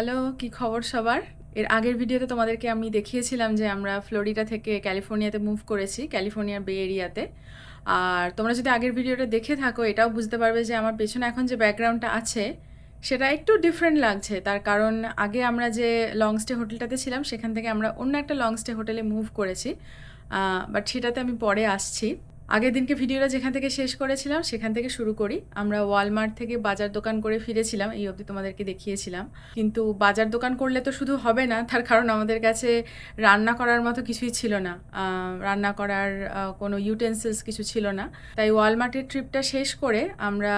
Hello, কি খবর সবার? এর আগের ভিডিওতে তোমাদেরকে আমি দেখিয়েছিলাম যে আমরা ফ্লোরিডা থেকে ক্যালিফোর্নিয়াতে মুভ করেছি, ক্যালিফোর্নিয়ার বে এরিয়াতে। আর তোমরা যদি আগের ভিডিওটা দেখে থাকো এটাও বুঝতে পারবে যে আমার পেছনে এখন যে ব্যাকগ্রাউন্ডটা আছে সেটা একটু ডিফারেন্ট লাগছে। তার কারণ আগে আমরা যে লং স্টে হোটেলটাতে ছিলাম সেখান থেকে আমরা অন্য একটা লং স্টে হোটেলে মুভ করেছি, বাট সেটাতে আমি পরে আসছি। আগের দিনকে ভিডিওটা যেখান থেকে শেষ করেছিলাম সেখান থেকে শুরু করি। আমরা ওয়ালমার্ট থেকে বাজার দোকান করে ফিরেছিলাম, এই অবধি তোমাদেরকে দেখিয়েছিলাম। কিন্তু বাজার দোকান করলে তো শুধু হবে না, তার কারণ আমাদের কাছে রান্না করার মতো কিছুই ছিল না। রান্না করার কোনো ইউটেন্সিলস কিছু ছিল না। তাই ওয়ালমার্টের ট্রিপটা শেষ করে আমরা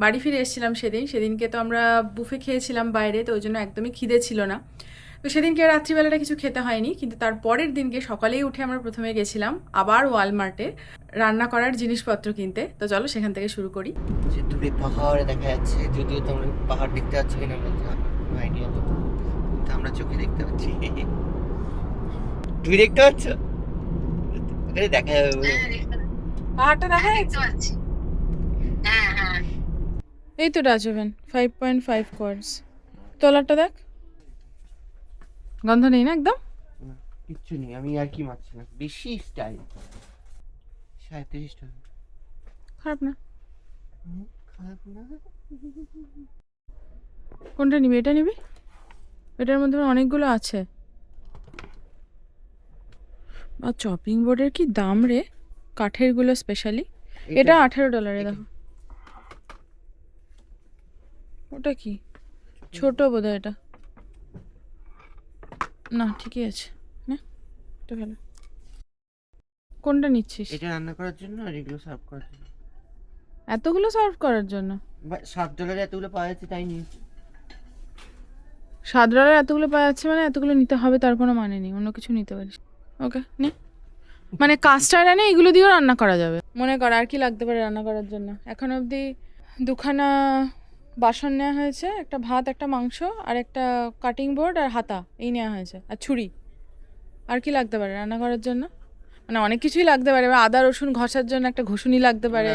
বাড়ি ফিরে এসেছিলাম সেদিনকে তো আমরা বুফে খেয়েছিলাম বাইরে, তো ওই জন্য একদমই খিদে ছিল না। তো সেদিনকে রাত্রিবেলাটা কিছু খেতে হয়নি, কিন্তু তার পরের দিনকে সকালেই উঠে আমরা প্রথমে গেছিলাম আবার ওয়ালমার্টে রান্না করার জিনিসপত্র কিনতে। তো চলো সেখান থেকে শুরু করি। যে দূরে পাহাড় দেখা যাচ্ছে, যদিও তোমরা পাহাড় দেখতে পাচ্ছ কিনা আমার আইডিয়া নেই, কিন্তু আমরা চোখে দেখতে পাচ্ছি। তুমি দেখতে পাচ্ছ? ওখানে দেখা যাবে বলে। পাহাড়টা দেখা যাচ্ছে। এই তো রাজভেন 5.5 কোয়ার্স। তলারটা দেখ, গন্ধ নেই না একদম? না, কিচ্ছু নেই, আমি আর কি মারছি না, বেশি স্টাইল। 37 টাকা। খারাপ না। খারাপ না। কোনটা নিবি? এটা নিবি? এটার মধ্যে অনেকগুলো আছে। আর চপিং বোর্ডের কি দাম রে, কাঠেরগুলো স্পেশালি। এটা $18 দেখো। ওটা কি ছোট বোধহয় এটা। না ঠিকই আছে, না এটা ভালো। কোনটা নিচ্ছিস? এটা রান্না করার জন্য আর এগুলো সার্ভ করার জন্য। এতগুলো সার্ভ করার জন্য? $7 এতগুলো পাওয়া যাচ্ছে তাই নিয়েছি। $7 এতগুলো পাওয়া যাচ্ছে মানে এতগুলো নিতে হবে তার কোনো মানে নেই, অন্য কিছু নিতে পারিস। ওকে নে। মানে কাস্টার্ড আনে এগুলো দিয়েও রান্না করা যাবে। মনে কর আর কি লাগতে পারে রান্না করার জন্য। এখন অবধি দুখানা বাসন নেওয়া হয়েছে, একটা ভাত, একটা মাংস, আর একটা কাটিং বোর্ড আর হাতা, এই নেওয়া হয়েছে, আর ছুরি। আর কি লাগতে পারে রান্না করার জন্য? মানে অনেক কিছুই লাগতে পারে। এবার আদা রসুন ঘষার জন্য একটা ঘষুনি লাগতে পারে।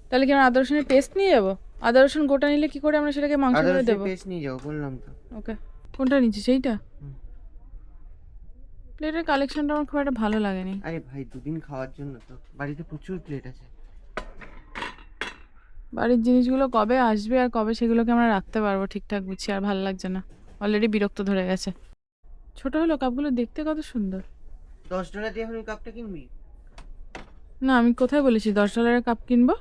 তাহলে কি আমরা আদা রসুনের পেস্ট নিয়ে যাবো? আদা রসুন গোটা নিলে কি করে আমরা সেটাকে মাংস করে দেবো? পেস্ট নিয়ে যাও বললাম তো। ওকে, কোনটা নিচ্ছিস? এইটা? প্লেটের কালেকশনটা আমার খুব একটা ভালো লাগেনি। আরে ভাই, দুদিন খাওয়ার জন্য তো বাড়িতে প্রচুর প্লেট আছে। বাড়ির জিনিসগুলো কবে আসবে আর কবে সেগুলোকে আমরা রাখতে পারবো ঠিকঠাক বুঝছি, আর ভালো লাগছে না, অলরেডি বিরক্ত ধরে গেছে। ছোট হলো কাপগুলো দেখতে কত সুন্দর। $10 দিয়ে এখন কাপটা কিনবি? না আমি কোথায় বলেছি $10 কাপ কিনবো?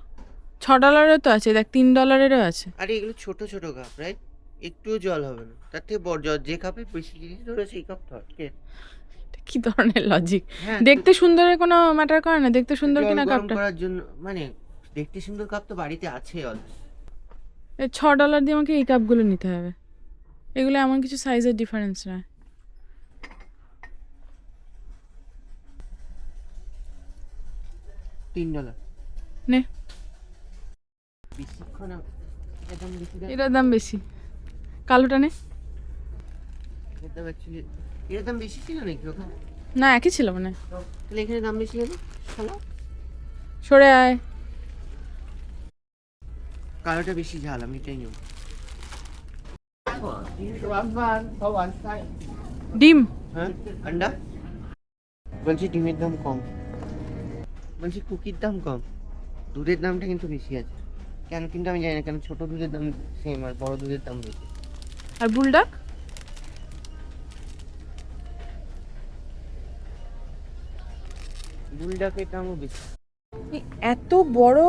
$6 তো আছে, দেখ $3 আছে। আরে এগুলো ছোট ছোট কাপ, রাইট? একটুও জল হবে না, তার থেকে বড় জল যে কাপে বেশি জিনিস ধরে সেই কাপ ধর। কি ধরনের লজিক? হ্যাঁ, দেখতে সুন্দরের কোনো ম্যাটার করে না, দেখতে সুন্দর কিনা গরম কাপটা। করার জন্য, মানে দেখতে সুন্দর কাপ তো বাড়িতে আছে অলরেডি। এই $6 দিয়ে আমাকে এই কাপগুলো নিতে হবে। এগুলো এমন কিছু সাইজের ডিফারেন্স নয়। $3 নে। বেশিক্ষণ একদম বেশি দাম। এটার দাম বেশি, কালোটা নে। এর দাম অ্যাকচুয়ালি, এর দাম বেশি ছিল নাকি ওখানে? না একই ছিল মানে। তাহলে এখানে দাম বেশি হলো। হ্যালো, সরে আয়। কালোটা বেশি ঝাল, আমি এটাই নেব। ডিম? হ্যাঁ, আন্ডা। বলছি ডিমের দাম কম, বলছি কুকির দাম কম, দুধের দামটা কিন্তু বেশি আছে কেন, কিন্তু আমি জানি না কেন। ছোট দুধের দাম সেম আর বড় দুধের দাম বেশি। আর বুলডাক? বুলডাকের দামও বেশি। এত বড়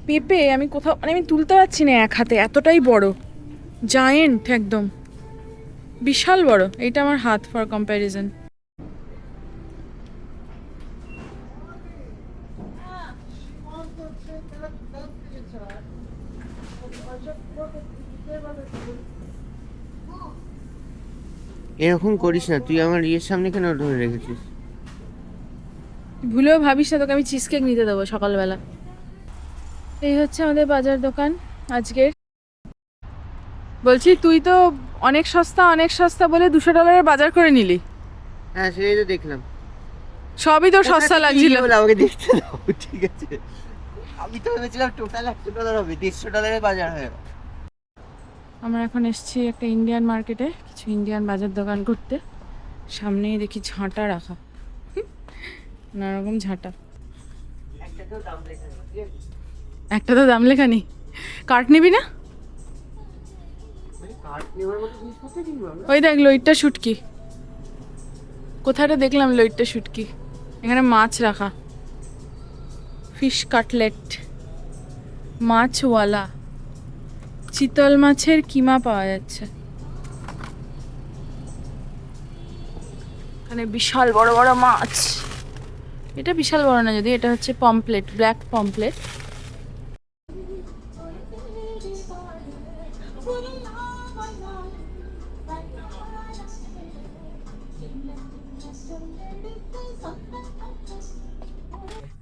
পেঁপে আমি কোথাও, মানে আমি তুলতে পারছি না এক হাতে, এতটাই বড়, জায়েন্ট একদম, বিশাল বড়। এইটা আমার হাত ফর কম্প্যারিজন। এরকম করিস না, তুই আমার ইয়ের সামনে কেন ধরে রেখেছিস? ভুলেও ভাবিস না তোকে আমি চিজ কেক নিতে দেবো সকালবেলা। এই হচ্ছে আমাদের বাজার দোকান আজকের। বলছি তুই তো অনেক সস্তা বলে $200 বাজার করে নিলি। হ্যাঁ, সেটাই তো দেখলাম। সবই তো সস্তা লাগছিল। আমাকে দেখতে দাও, ঠিক আছে? আমি তো ভেবেছিলাম টোটাল $100 হবে, $150 বাজার হয়ে গেল। আমরা এখন এসেছি একটা ইন্ডিয়ান মার্কেটে কিছু ইন্ডিয়ান বাজার দোকান করতে। সামনেই দেখি ঝাঁটা রাখা, নানা রকম ঝাঁটা। একটা তো দাম লেখা নেই। কার্ড নিবি না? ওই দেখ লইট্টা শুটকি, কোথাটা দেখলাম লইট্টা শুটকি। এখানে মাছ রাখা, ফিশ কাটলেট, মাছওয়ালা, চিতল মাছের কিমা পাওয়া যাচ্ছে। এখানে বিশাল বড় বড় মাছ। এটা বিশাল বড় না, যদি এটা হচ্ছে পমপ্লেট, ব্ল্যাক পমপ্লেট।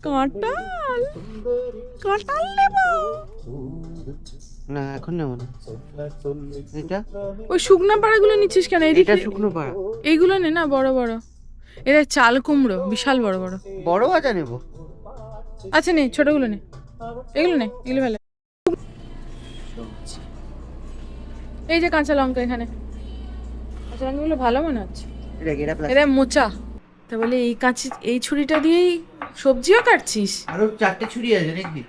কাঁঠাল, কাঁঠাল নেবো না, এখন নেবো না। এটা ওই শুকনো পাড়াগুলো নিচ্ছিস কেন? এটা শুকনো পাড়া, এইগুলো নে না, বড় বড়। এটা চাল কুমড়ো, বিশাল বড় বড়। বড় আজা নেবো। আচ্ছা নে, ছোটগুলো নে, এগুলো নে, এগুলো ভালো। এই যে কাঁচা লঙ্কা, এখানে কাঁচা লঙ্কাগুলো ভালো মনে হচ্ছে। এটা মোচা। তা বলে এই কাঁচি, এই ছুরিটা দিয়েই সবজিও কাটছিস? আরো 4টে ছুরি আছে দেখবি।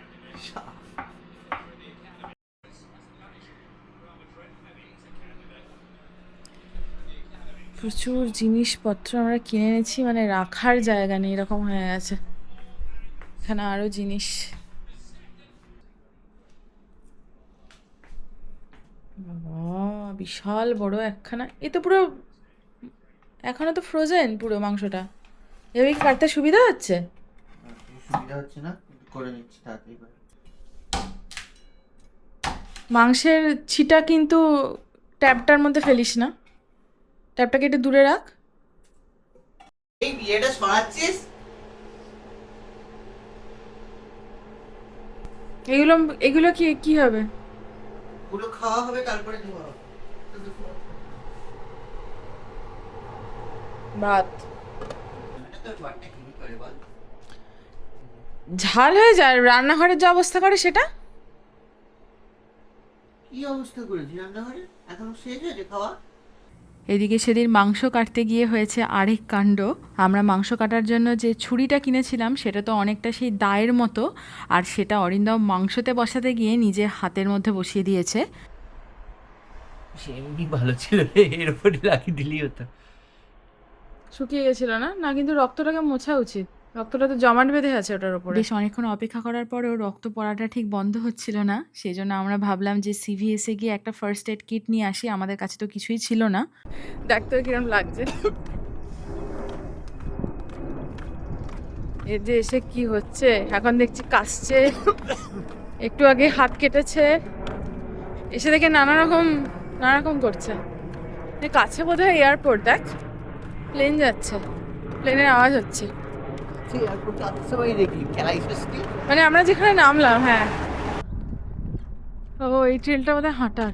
প্রচুর জিনিসপত্র আমরা কিনে এনেছি, মানে রাখার জায়গা নেই, এরকম হয়ে গেছে। এখানে আরো জিনিস। বাবা বিশাল বড় একখানা। এ তো পুরো এখনো তো ফ্রোজেন পুরো মাংসটা। এভাবে কি কাটতে সুবিধা হচ্ছে? সুবিধা হচ্ছে না, করে নিচ্ছি তাড়াতাড়ি করে। মাংসের ছিটা কিন্তু ট্যাপটার মধ্যে ফেলিস না, ট্যাপটাকে একটু দূরে রাখ। এই বিয়েটা সরাচ্ছিস? এগুলো এগুলো কি কি হবে? পুরো খাওয়া হবে তারপরে ধোয়া হবে। ভাত এটা তো বাটটা কি করে বল? ঝাল হয়ে যায়, রান্নাঘরের যে অবস্থা করে সেটা। কি অবস্থা করেছি রান্নাঘরে? এখনো শেষ হয়েছে খাওয়া? এদিকে সেদিন মাংস কাটতে গিয়ে হয়েছে আরেক কাণ্ড। আমরা মাংস কাটার জন্য যে ছুরিটা কিনেছিলাম সেটা তো অনেকটা সেই দায়ের মতো, আর সেটা অরিন্দম মাংসতে বসাতে গিয়ে নিজে হাতের মধ্যে বসিয়ে দিয়েছে। সে এমনি ভালো ছিল রে, এর উপরে লাগিয়ে দিলেই হতো। শুকিয়ে গেছিল না? না, কিন্তু রক্তটাকে মোছা উচিত, রক্তটা তো জমাট বেঁধে আছে ওটার উপরে। বেশ অনেকক্ষণ অপেক্ষা করার পরেও রক্ত পড়াটা ঠিক বন্ধ হচ্ছিল না। সেই জন্য আমরা ভাবলাম যে সিভিএসে গিয়ে একটা ফার্স্ট এড কিট নিয়ে আসি, আমাদের কাছে তো কিছুই ছিল না। দেখতে কিরম লাগছে। এর যে এসে কি হচ্ছে এখন দেখছি, কাশছে, একটু আগে হাত কেটেছে, এসে দেখে নানা রকম করছে। কাছে বোধহয় এয়ারপোর্ট, দেখ প্লেন যাচ্ছে, প্লেনের আওয়াজ হচ্ছে। মানে আমরা যেখানে নামলাম, হ্যাঁ। ও এই ট্রেনটা বোধহয় হাঁটার।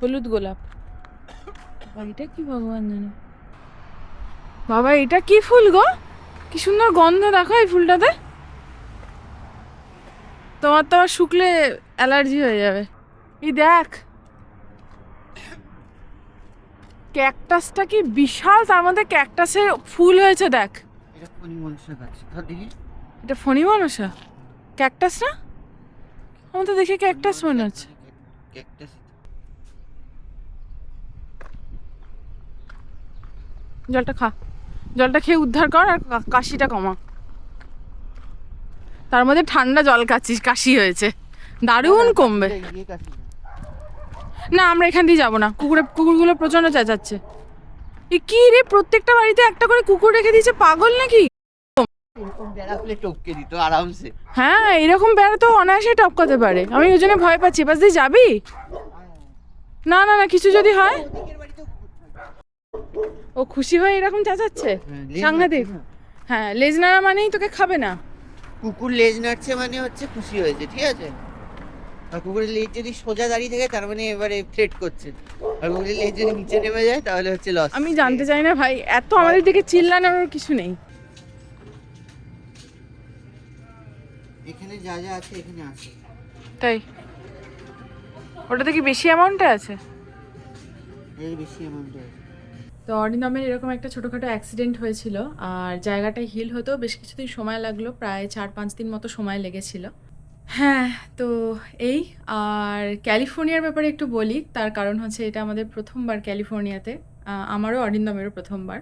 হলুদ গোলাপ। এটা কি ভগবান জানে। বাবা এটা কি ফুল গো? কি সুন্দর গন্ধ, দেখো এই ফুলটাতে। তোমার তো আবার শুকলে অ্যালার্জি হয়ে যাবে। এই দেখ ক্যাকটাসটা কি বিশাল, তার মধ্যে ক্যাকটাসের ফুল হয়েছে দেখ। এটা ফণি মনসা গাছ, ধর দেখি। এটা ফণি মনসা ক্যাকটাস না? আমার তো দেখে ক্যাকটাস মনে হচ্ছে। ক্যাকটাস। জলটা খা, জলটা খেয়ে উদ্ধার কর আর কাশিটা কমা। তার মধ্যে ঠান্ডা জল খাচ্ছিস, কাশি হয়েছে, দারুণ কমবে। না আমরা এখান দিয়ে যাবো না, কুকুরগুলো প্রচন্ড চেঁচাচ্ছে। এ কি রে, প্রত্যেকটা বাড়িতে একটা করে কুকুর রেখে দিয়েছে, পাগল নাকি? টপকে দিত আরামসে। হ্যাঁ এরকম বেড়া তো অনায়াসে টপকাতে পারে, আমি ওই জন্য ভয় পাচ্ছি। পাশ দিয়ে যাবি? না না না, কিছু যদি হয়। ও খুশি হয়ে এরকম চেঁচাচ্ছে, সাংঘাতিক। হ্যাঁ লেজ নাড়া মানেই তোকে খাবে না। কুকুর লেজ নাড়ছে মানে হচ্ছে খুশি হয়েছে, ঠিক আছে? আর কুকুরের লেজ যদি সোজা দাঁড়িয়ে থাকে তার মানে এবারে থ্রেট করছে, আর কুকুরের লেজ যদি নিচে নেমে যায় তাহলে হচ্ছে লস। আমি জানতে চাই না ভাই, এত আমাদের দিকে চিল্লানোর কিছু নেই। এখানে যা যা আছে এখানে আছে। তাই ওটাতে কি বেশি অ্যামাউন্টে আছে? এর বেশি অ্যামাউন্টে আছে। তো অরিন্দমের এরকম একটা ছোটোখাটো অ্যাক্সিডেন্ট হয়েছিল, আর জায়গাটা হিল হতেও বেশ কিছুদিন সময় লাগলো, প্রায় 4-5 দিন মতো সময় লেগেছিল। হ্যাঁ, তো এই আর ক্যালিফোর্নিয়ার ব্যাপারে একটু বলি, তার কারণ হচ্ছে এটা আমাদের প্রথমবার ক্যালিফোর্নিয়াতে, আমারও অরিন্দমেরও প্রথমবার।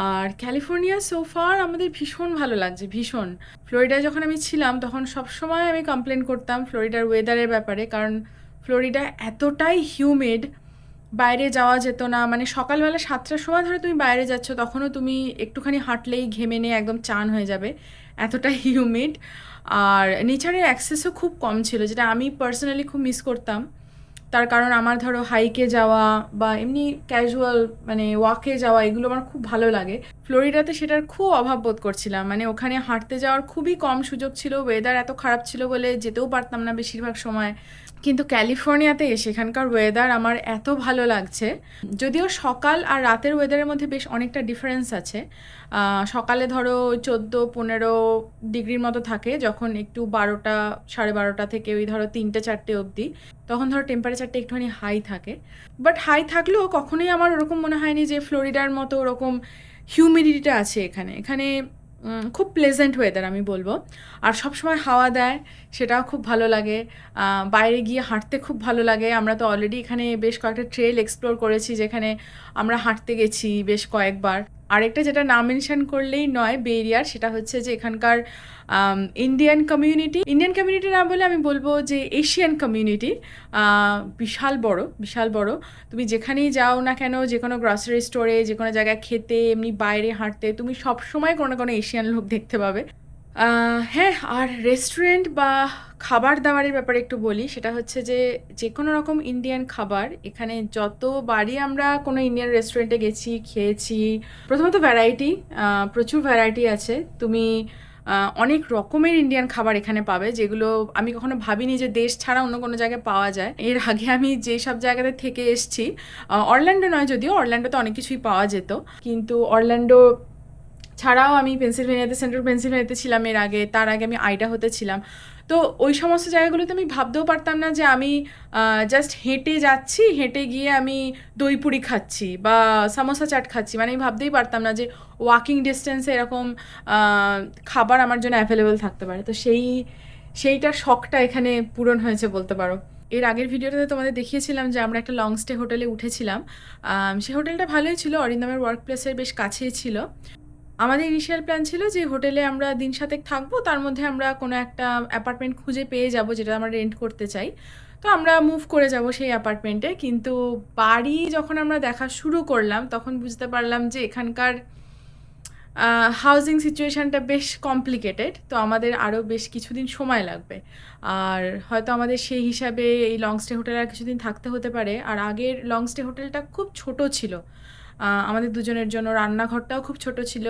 আর ক্যালিফোর্নিয়া সোফার আমাদের ভীষণ ভালো লাগছে, ভীষণ। ফ্লোরিডায় যখন আমি ছিলাম তখন সবসময় আমি কমপ্লেন করতাম ফ্লোরিডার ওয়েদারের ব্যাপারে, কারণ ফ্লোরিডা এতটাই হিউমিড, বাইরে যাওয়া যেত না। মানে সকালবেলা 7টার সময় ধরে তুমি বাইরে যাচ্ছ, তখনও তুমি একটুখানি হাঁটলেই ঘেমে নিয়ে একদম চান হয়ে যাবে, এতটাই হিউমিড। আর নেচারের অ্যাক্সেসও খুব কম ছিল, যেটা আমি পার্সোনালি খুব মিস করতাম। তার কারণ আমার ধরো হাইকে যাওয়া বা এমনি ক্যাজুয়াল মানে ওয়াকে যাওয়া এগুলো আমার খুব ভালো লাগে। ফ্লোরিডাতে সেটার খুব অভাব বোধ করছিলাম, মানে ওখানে হাঁটতে যাওয়ার খুবই কম সুযোগ ছিল, ওয়েদার এত খারাপ ছিল বলে যেতেও পারতাম না বেশিরভাগ সময়। কিন্তু ক্যালিফোর্নিয়াতে এসে এখানকার ওয়েদার আমার এত ভালো লাগছে। যদিও সকাল আর রাতের ওয়েদারের মধ্যে বেশ অনেকটা ডিফারেন্স আছে। সকালে ধরো 14-15 ডিগ্রির মতো থাকে, যখন একটু 12টা 12:30 থেকে ওই ধরো 3টে-4টে অবধি, তখন ধরো টেম্পারেচারটা একটুখানি হাই থাকে। বাট হাই থাকলেও কখনোই আমার ওরকম মনে হয়নি যে ফ্লোরিডার মতো ওরকম হিউমিডিটিটা আছে এখানে। এখানে খুব প্লেজেন্ট ওয়েদার আমি বলবো। আর সবসময় হাওয়া দেয়, সেটাও খুব ভালো লাগে। বাইরে গিয়ে হাঁটতে খুব ভালো লাগে। আমরা তো অলরেডি এখানে বেশ কয়েকটা ট্রেল এক্সপ্লোর করেছি, যেখানে আমরা হাঁটতে গেছি বেশ কয়েকবার। আরেকটা যেটা না মেনশন করলেই নয় বে এরিয়ার, সেটা হচ্ছে যে এখানকার ইন্ডিয়ান কমিউনিটি না বলে আমি বলবো যে এশিয়ান কমিউনিটি বিশাল বড়, বিশাল বড়। তুমি যেখানেই যাও না কেন, যে কোনো গ্রসারি স্টোরে, যে কোনো জায়গায় খেতে, এমনি বাইরে হাঁটতে, তুমি সবসময় কোনো না কোনো এশিয়ান লোক দেখতে পাবে। হ্যাঁ, আর রেস্টুরেন্ট বা খাবার দাবারের ব্যাপারে একটু বলি, সেটা হচ্ছে যে যে কোনো রকম ইন্ডিয়ান খাবার এখানে যতবারই আমরা কোনো ইন্ডিয়ান রেস্টুরেন্টে গেছি, খেয়েছি, প্রথমত ভ্যারাইটি, প্রচুর ভ্যারাইটি আছে। তুমি অনেক রকমের ইন্ডিয়ান খাবার এখানে পাবে, যেগুলো আমি কখনো ভাবিনি যে দেশ ছাড়া অন্য কোনো জায়গায় পাওয়া যায়। এর আগে আমি যেসব জায়গাতে থেকে এসেছি, অরল্যান্ডো নয়, যদিও অরল্যান্ডোতে অনেক কিছুই পাওয়া যেত, কিন্তু অরল্যান্ডো ছাড়াও আমি সেন্ট্রাল পেনসিলভেনিয়াতে ছিলাম এর আগে, তার আগে আমি আইডাহোতে ছিলাম। তো ওই সমস্ত জায়গাগুলোতে আমি ভাবতেও পারতাম না যে আমি জাস্ট হেঁটে যাচ্ছি, হেঁটে গিয়ে আমি দই পুরি খাচ্ছি বা সামোসা চাট খাচ্ছি। মানে আমি ভাবতেই পারতাম না যে ওয়াকিং ডিস্টেন্সে এরকম খাবার আমার জন্য অ্যাভেলেবেল থাকতে পারে। তো সেইটার শখটা এখানে পূরণ হয়েছে বলতে পারো। এর আগের ভিডিওটাতে তোমাদের দেখিয়েছিলাম যে আমরা একটা লং স্টে হোটেলে উঠেছিলাম। সেই হোটেলটা ভালোই ছিল, অরিন্দমের ওয়ার্ক প্লেসের বেশ কাছেই ছিল। আমাদের ইনিশিয়াল প্ল্যান ছিল যে হোটেলে আমরা দিন 7 থাকবো, তার মধ্যে আমরা কোনো একটা অ্যাপার্টমেন্ট খুঁজে পেয়ে যাব যেটা আমরা রেন্ট করতে চাই, তো আমরা মুভ করে যাব সেই অ্যাপার্টমেন্টে। কিন্তু বাড়ি যখন আমরা দেখা শুরু করলাম তখন বুঝতে পারলাম যে এখানকার হাউজিং সিচুয়েশানটা বেশ কমপ্লিকেটেড, তো আমাদের আরও বেশ কিছুদিন সময় লাগবে। আর হয়তো আমাদের সেই হিসাবে এই লং স্টে হোটেলে আর কিছুদিন থাকতে হতে পারে। আর আগের লং স্টে হোটেলটা খুব ছোট ছিল আমাদের দুজনের জন্য, রান্নাঘরটাও খুব ছোট ছিল,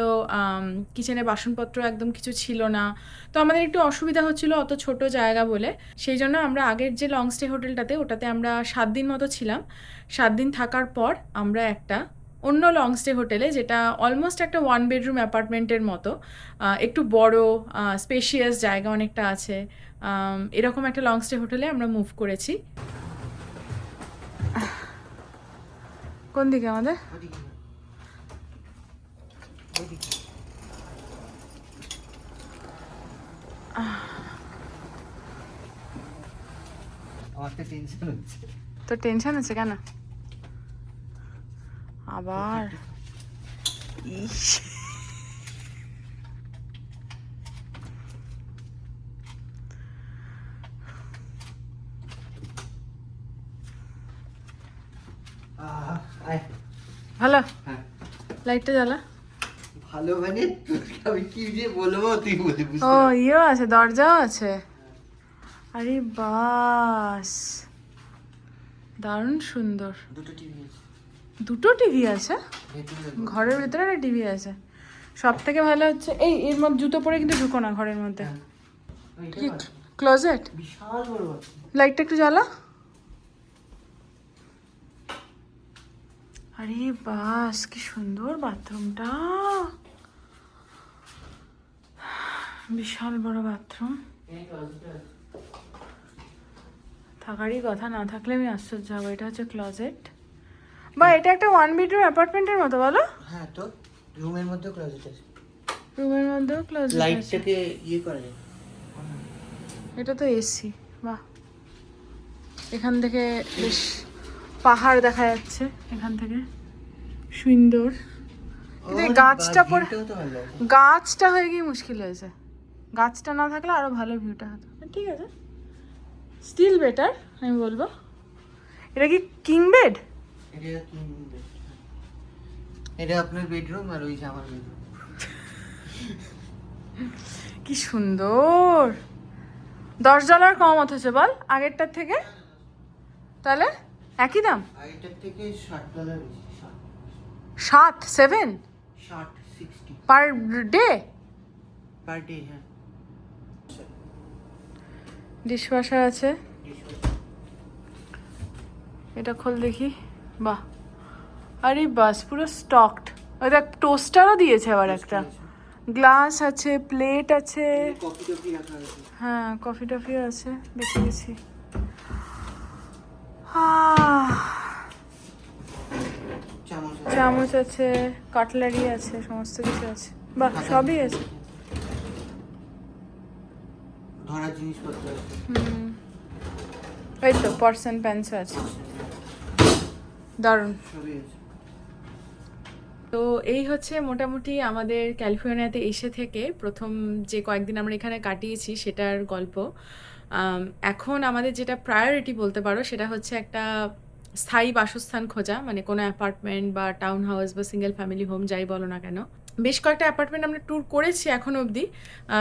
কিচেনে বাসনপত্র একদম কিছু ছিল না, তো আমাদের একটু অসুবিধা হচ্ছিলো অত ছোট জায়গা বলে। সেই জন্য আমরা আগের যে লং স্টে হোটেলটাতে, ওটাতে আমরা 7 দিন মতো ছিলাম। 7 দিন থাকার পর আমরা একটা অন্য লং স্টে হোটেলে, যেটা অলমোস্ট একটা 1 বেডরুম অ্যাপার্টমেন্টের মতো, একটু বড়, স্পেশিয়াস জায়গা অনেকটা আছে, এরকম একটা লং স্টে হোটেলে আমরা মুভ করেছি। কোন দিকে আমাদের? তো টেনশন হচ্ছে কেন আবার? ইস, ভালো, লাইটটা জ্বালা। ভালো মানে আমি কি যে বলবো তুই বলে বুঝতে ও ইয়েও আছে, দরজাও আছে। আরে বাস, দারুণ সুন্দর। দুটো টিভি আছে। দুটো টিভি আছে ঘরের ভেতরে? একটা টিভি আছে। সব থেকে ভালো হচ্ছে এই এর মধ্যে জুতো পরে কিন্তু ঢুকো না ঘরের মধ্যে। কি ক্লোজেট? বিশাল বড়। লাইটটা একটু জ্বালা। আরে বাস, কি সুন্দর বাথরুমটা, বিশাল বড় বাথরুম। থাকারই কথা, না থাকলে আমি আশ্চর্য হবো। এটা হচ্ছে ক্লজেট, বা এটা একটা 1 বেডরুম অ্যাপার্টমেন্টের মতো বলো। হ্যাঁ, তো রুমের মধ্যে ক্লোজেট আছে, রুমের মধ্যেও ক্লজেট আছে। লাইটটাকে ইয়ে করা যায়। এটা তো এসি। বাহ, এখান থেকে বেশ পাহাড় দেখা যাচ্ছে, এখান থেকে সুন্দর। কিন্তু এই গাছটা পরে, গাছটা হয়ে গিয়ে মুশকিল হয়েছে। গাছটা না থাকলে আরো ভালো ভিউটা হতো। ঠিক আছে, স্টিল বেটার আমি বলবো। এটা কি কিং বেড? এটা আপনার বেডরুম আর ওই যে আমার বেডরুম। কি সুন্দর। $10 কম অথচ বল আগেরটার থেকে, তাহলে একই দাম। আগেরটার থেকে $60 বেশি। 7 60 পার ডে। Per day. হ্যাঁ, ডিশওয়াশার আছে। এটা খোল দেখি। বাহ, আরে বাস পুরো স্টকড। ওই দেখ টোস্টারও দিয়েছে আবার একটা, গ্লাস আছে, প্লেট আছে। কফি টফি রাখা আছে। হ্যাঁ, কফি টফিও আছে, দেখে গেছি। চামচ আছে, কাটলারি আছে, সমস্ত কিছু আছে। বাহ, সবই আছে। ধরার জিনিসপত্র আছে। এই তো পার্সন প্যান্টসও আছে, দারুণ। সবই আছে। তো এই হচ্ছে মোটামুটি আমাদের ক্যালিফোর্নিয়াতে এসে থেকে প্রথম যে কয়েকদিন আমরা এখানে কাটিয়েছি সেটার গল্প। এখন আমাদের যেটা প্রায়োরিটি বলতে পারো সেটা হচ্ছে একটা স্থায়ী বাসস্থান খোঁজা, মানে কোনো অ্যাপার্টমেন্ট বা টাউন হাউস বা সিঙ্গেল ফ্যামিলি হোম যাই বলো না কেন। বেশ কয়েকটা অ্যাপার্টমেন্ট আমরা ট্যুর করেছি এখন অবধি,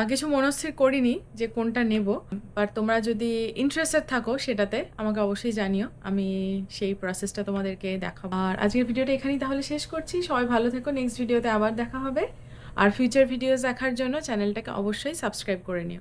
কিছু মনস্থির করিনি যে কোনটা নেব। বাট তোমরা যদি ইন্টারেস্টেড থাকো সেটাতে আমাকে অবশ্যই জানিও, আমি সেই প্রসেসটা তোমাদেরকে দেখাবো। আর আজকের ভিডিওটা এখানেই তাহলে শেষ করছি। সবাই ভালো থেকো, নেক্সট ভিডিওতে আবার দেখা হবে। আর ফিউচার ভিডিওস দেখার জন্য চ্যানেলটাকে অবশ্যই সাবস্ক্রাইব করে নিও।